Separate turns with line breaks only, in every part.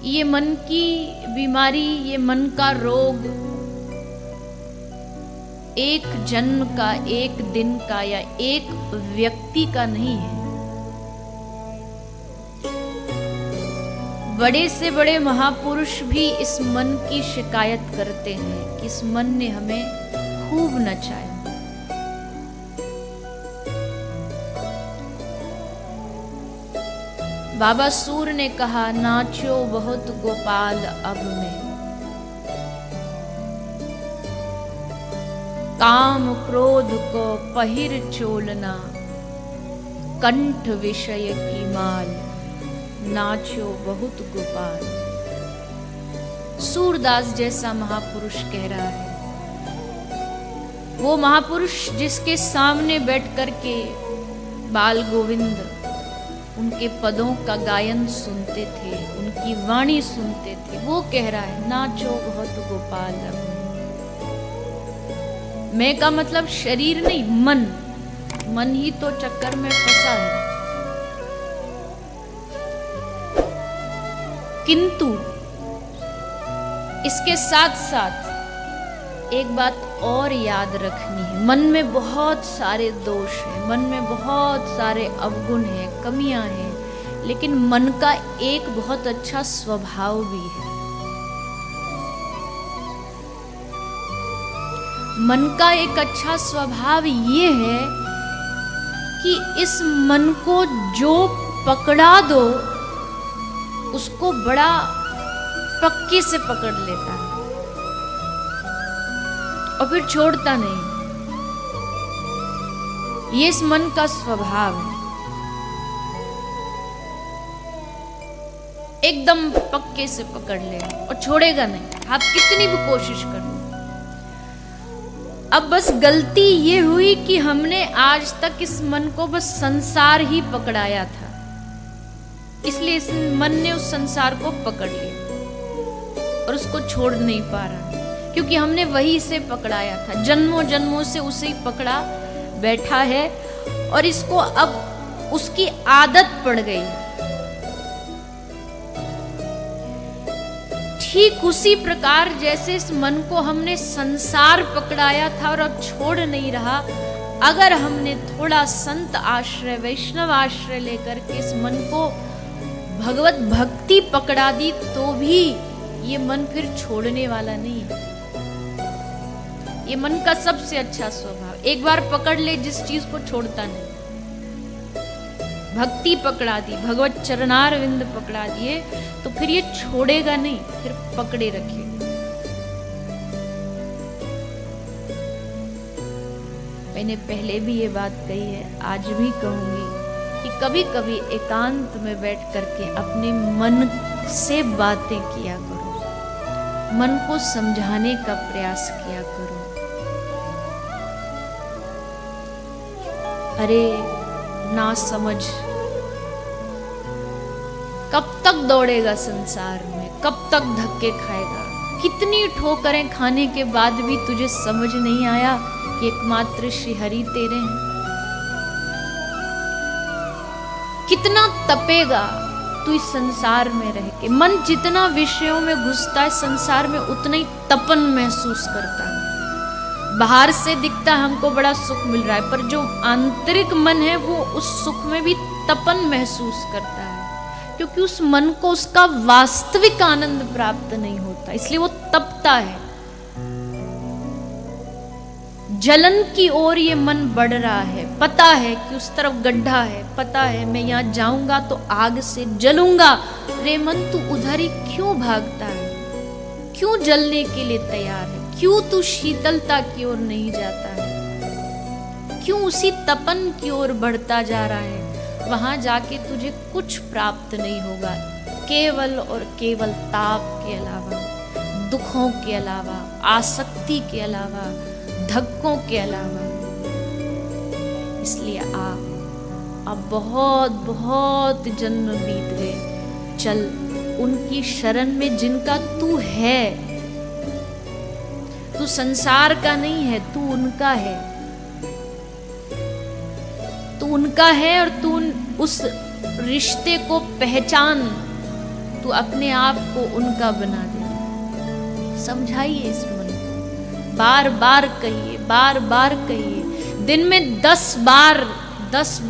ये मन की बीमारी, ये मन का रोग एक जन्म का, एक दिन का या एक व्यक्ति का नहीं है। बड़े से बड़े महापुरुष भी इस मन की शिकायत करते हैं कि इस मन ने हमें खूब नचाया। बाबा सूर ने कहा, नाचो बहुत गोपाल अब में, काम क्रोध को पहिर चोलना, कंठ विषय की माल, नाचो बहुत गोपाल। सूरदास जैसा महापुरुष कह रहा है, वो महापुरुष जिसके सामने बैठ करके बाल गोविंद उनके पदों का गायन सुनते थे, उनकी वाणी सुनते थे, वो कह रहा है नाचो बहुत गोपाल। मैं का मतलब शरीर नहीं, मन ही तो चक्कर में फंसा है। किंतु इसके साथ साथ एक बात और याद रखनी है, मन में बहुत सारे दोष हैं, मन में बहुत सारे अवगुण हैं, कमियां हैं, लेकिन मन का एक बहुत अच्छा स्वभाव भी है। मन का एक अच्छा स्वभाव ये है कि इस मन को जो पकड़ा दो उसको बड़ा पक्के से पकड़ लेता है और फिर छोड़ता नहीं। ये इस मन का स्वभाव है, एकदम पक्के से पकड़ ले और छोड़ेगा नहीं, आप कितनी भी कोशिश कर लो। अब बस गलती ये हुई कि हमने आज तक इस मन को बस संसार ही पकड़ाया था, इसलिए इस मन ने उस संसार को पकड़ लिया और उसको छोड़ नहीं पा रहा, क्योंकि हमने वही से पकड़ाया था, जन्मों जन्मों से उसे ही पकड़ा बैठा है और इसको अब उसकी आदत पड़ गई। ठीक उसी प्रकार जैसे इस मन को हमने संसार पकड़ाया था और अब छोड़ नहीं रहा, अगर हमने थोड़ा संत आश्रय, वैष्णव आश्रय लेकर के इस मन को भगवत भक्ति पकड़ा दी तो भी ये मन फिर छोड़ने वाला नहीं है। ये मन का सबसे अच्छा स्वभाव, एक बार पकड़ ले जिस चीज को छोड़ता नहीं। भक्ति पकड़ा दी, भगवत चरणारविंद पकड़ा दिए तो फिर ये छोड़ेगा नहीं, फिर पकड़े रखेगा। मैंने पहले भी ये बात कही है, आज भी कहूंगी कि कभी कभी एकांत में बैठ करके अपने मन से बातें किया करो, मन को समझाने का प्रयास किया करो। अरे ना समझ, कब तक दौड़ेगा संसार में, कब तक धक्के खाएगा, कितनी ठोकरें खाने के बाद भी तुझे समझ नहीं आया कि एकमात्र श्री हरि तेरे हैं। कितना तपेगा तू इस संसार में रह के। मन जितना विषयों में घुसता है संसार में, उतना ही तपन महसूस करता है। बाहर से दिखता है हमको बड़ा सुख मिल रहा है, पर जो आंतरिक मन है वो उस सुख में भी तपन महसूस करता है, क्योंकि उस मन को उसका वास्तविक आनंद प्राप्त नहीं होता, इसलिए वो तपता है। जलन की ओर ये मन बढ़ रहा है, पता है कि उस तरफ गड्ढा है, पता है मैं यहाँ जाऊंगा तो आग से जलूंगा। रे मन तू उधर ही क्यों भागता है, क्यों जलने के लिए तैयार है, क्यों तू शीतलता की ओर नहीं जाता है, क्यों उसी तपन की ओर बढ़ता जा रहा है। वहां जाके तुझे कुछ प्राप्त नहीं होगा, केवल और केवल ताप के अलावा, दुखों के अलावा, आसक्ति के अलावा, धक्कों के अलावा। इसलिए अब बहुत बहुत जन्म बीत गए, चल उनकी शरण में जिनका तू है। तू संसार का नहीं है, तू उनका है, तू उनका है और तू उस रिश्ते को पहचान, तू तू अपने आप को उनका बना दे। समझाइए इस मन को, बार बार कहिए, बार बार कहिए, दिन में 10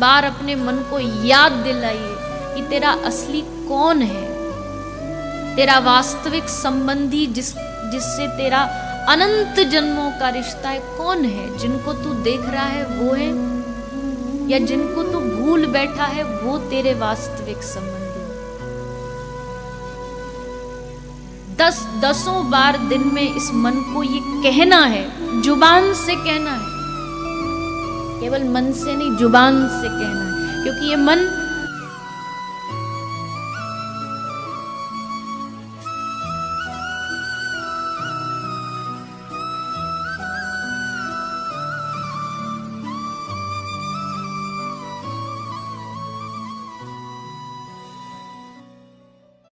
बार अपने मन को याद दिलाइए कि तेरा असली कौन है, तेरा वास्तविक संबंधी जिससे तेरा अनंत जन्मों का रिश्ता है, कौन है? जिनको तू देख रहा है वो है, या जिनको तू भूल बैठा है वो तेरे वास्तविक संबंधी? 10 बार दिन में इस मन को ये कहना है, जुबान से कहना है, केवल मन से नहीं, जुबान से कहना है, क्योंकि ये मन